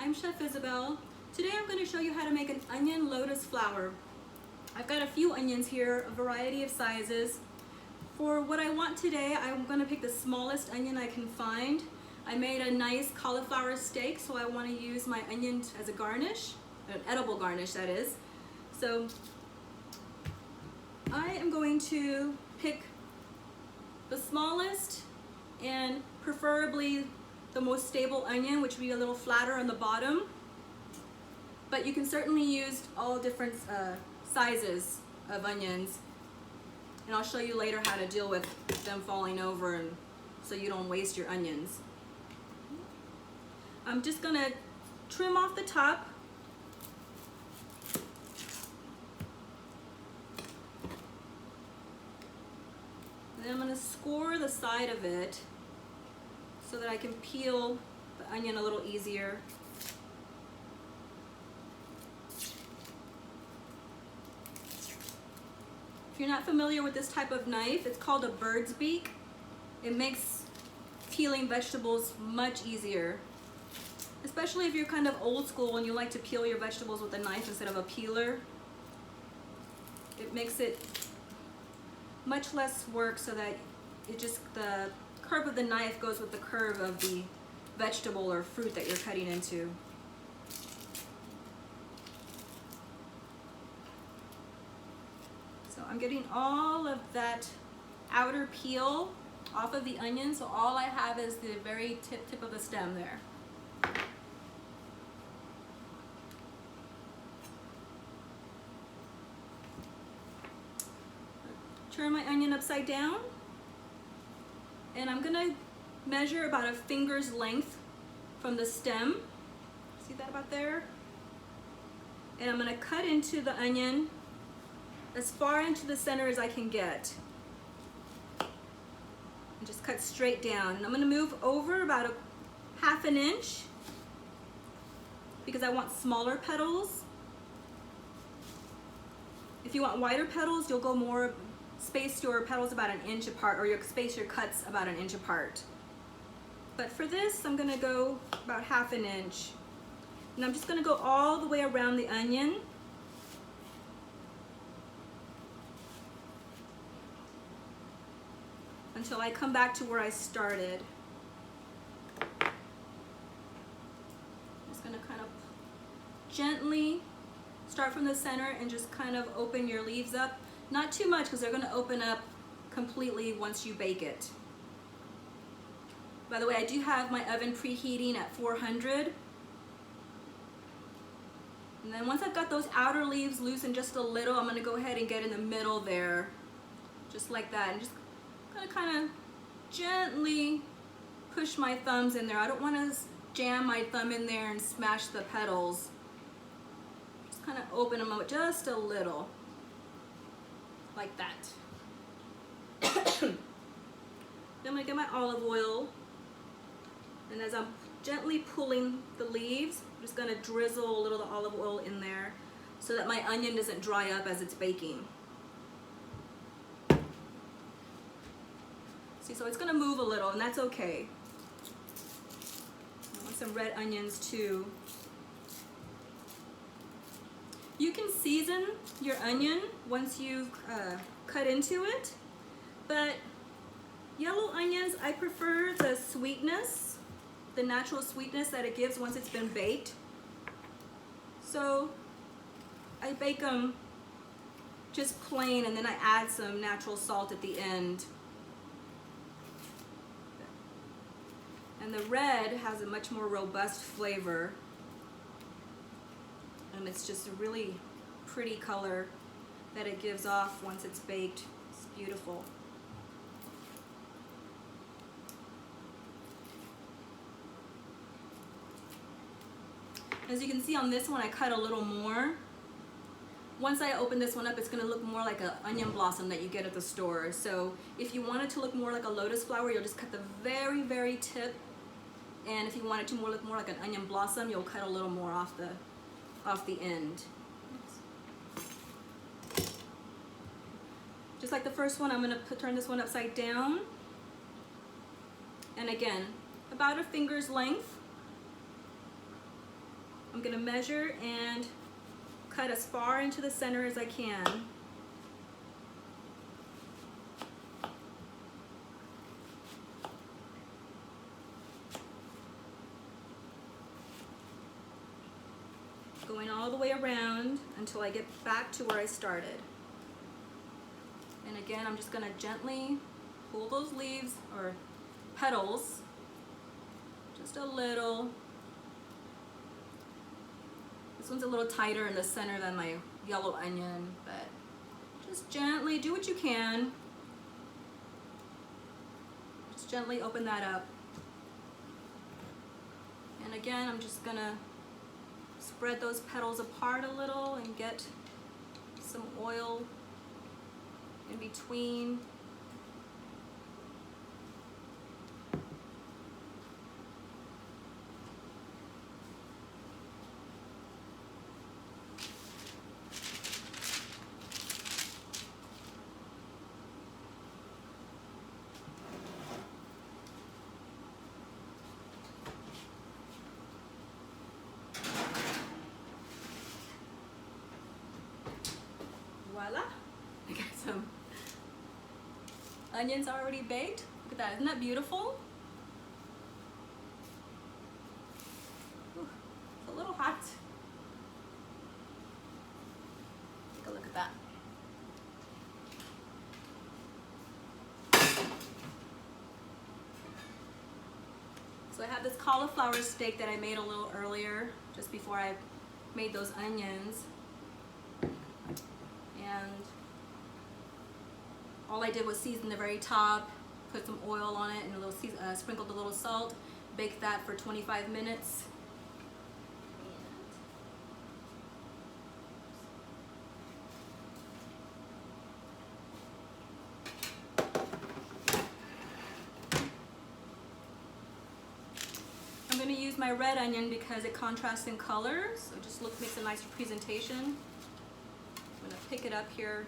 I'm Chef Isabel. Today I'm going to show you how to make an onion lotus flower. I've got a few onions here, a variety of sizes. For what I want today, I'm going to pick the smallest onion I can find. I made a nice cauliflower steak, so I want to use my onion as a garnish, an edible garnish that is. So I am going to pick the smallest and preferably the most stable onion, which would be a little flatter on the bottom. But you can certainly use all different sizes of onions. And I'll show you later how to deal with them falling over and so you don't waste your onions. I'm just gonna trim off the top. And then I'm gonna score the side of it so that I can peel the onion a little easier. If you're not familiar with this type of knife, it's called a bird's beak. It makes peeling vegetables much easier. Especially if you're kind of old school and you like to peel your vegetables with a knife instead of a peeler. It makes it much less work so that the curve of the knife goes with the curve of the vegetable or fruit that you're cutting into. So I'm getting all of that outer peel off of the onion, so all I have is the very tip of the stem there. Turn my onion upside down, and I'm gonna measure about a finger's length from the stem. See that about there? And I'm gonna cut into the onion as far into the center as I can get. And just cut straight down. And I'm gonna move over about a ½ inch because I want smaller petals. If you want wider petals, you'll go more, space your petals about 1 inch apart, or you'll space your cuts about 1 inch apart. But for this, I'm gonna go about ½ inch. And I'm just gonna go all the way around the onion. Until I come back to where I started. Just gonna kind of gently start from the center and just kind of open your leaves up. Not too much because they're gonna open up completely once you bake it. By the way, I do have my oven preheating at 400. And then once I've got those outer leaves loosened just a little, I'm gonna go ahead and get in the middle there, just like that. And just gonna kind of gently push my thumbs in there. I don't wanna jam my thumb in there and smash the petals. Just kind of open them up just a little. Like that. Then I'm gonna get my olive oil, and as I'm gently pulling the leaves, I'm just gonna drizzle a little of the olive oil in there so that my onion doesn't dry up as it's baking. See, so it's gonna move a little, and that's okay. I want some red onions too. You can season your onion once you've cut into it, but yellow onions, I prefer the sweetness, the natural sweetness that it gives once it's been baked. So I bake them just plain, and then I add some natural salt at the end. And the red has a much more robust flavor. And it's just a really pretty color that it gives off once it's baked. It's beautiful. As you can see on this one, I cut a little more. Once I open this one up, it's gonna look more like an onion blossom that you get at the store. So if you want it to look more like a lotus flower, you'll just cut the very, very tip. And if you want it to look more like an onion blossom, you'll cut a little more off the end. Just like the first one, I'm gonna turn this one upside down. And again, about a finger's length. I'm gonna measure and cut as far into the center as I can. Going all the way around until I get back to where I started. And again, I'm just gonna gently pull those leaves or petals just a little. This one's a little tighter in the center than my yellow onion, but just gently do what you can. Just gently open that up. And again, I'm just gonna spread those petals apart a little and get some oil in between. Voila, I got some onions already baked. Look at that, isn't that beautiful? Ooh, it's a little hot. Take a look at that. So I have this cauliflower steak that I made a little earlier, just before I made those onions. And all I did was season the very top, put some oil on it, and a little sprinkled a little salt, baked that for 25 minutes. I'm going to use my red onion because it contrasts in color, so it just makes a nice presentation. I'm going to pick it up here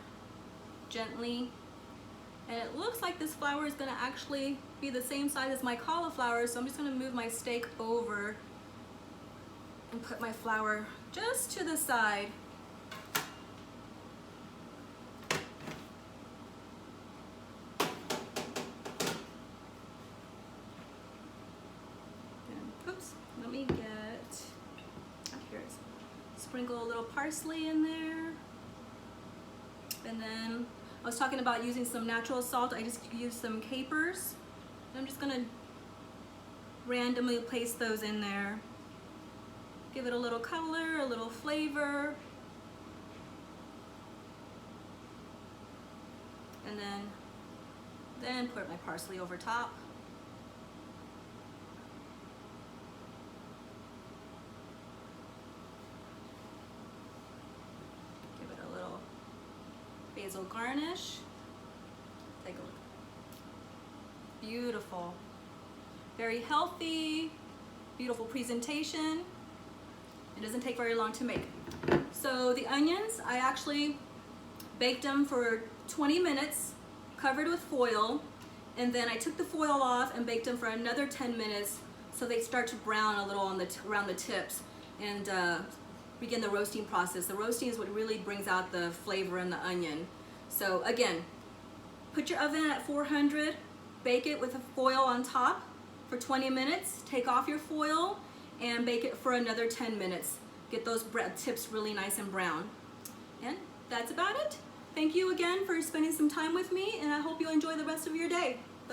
gently. And it looks like this flower is going to actually be the same size as my cauliflower, so I'm just going to move my steak over and put my flower just to the side. And, oops, let me get, here's, sprinkle a little parsley in there. And then I was talking about using some natural salt. I just used some capers. I'm just gonna randomly place those in there. Give it a little color, a little flavor. And then put my parsley over top. Give it a little basil garnish. Take a look. Beautiful. Very healthy, beautiful presentation. It doesn't take very long to make. So the onions, I actually baked them for 20 minutes, covered with foil, and then I took the foil off and baked them for another 10 minutes so they start to brown a little on around the tips, and begin the roasting process. The roasting is what really brings out the flavor in the onion. So again, put your oven at 400, bake it with a foil on top for 20 minutes, take off your foil, and bake it for another 10 minutes. Get those tips really nice and brown. And that's about it. Thank you again for spending some time with me, and I hope you enjoy the rest of your day.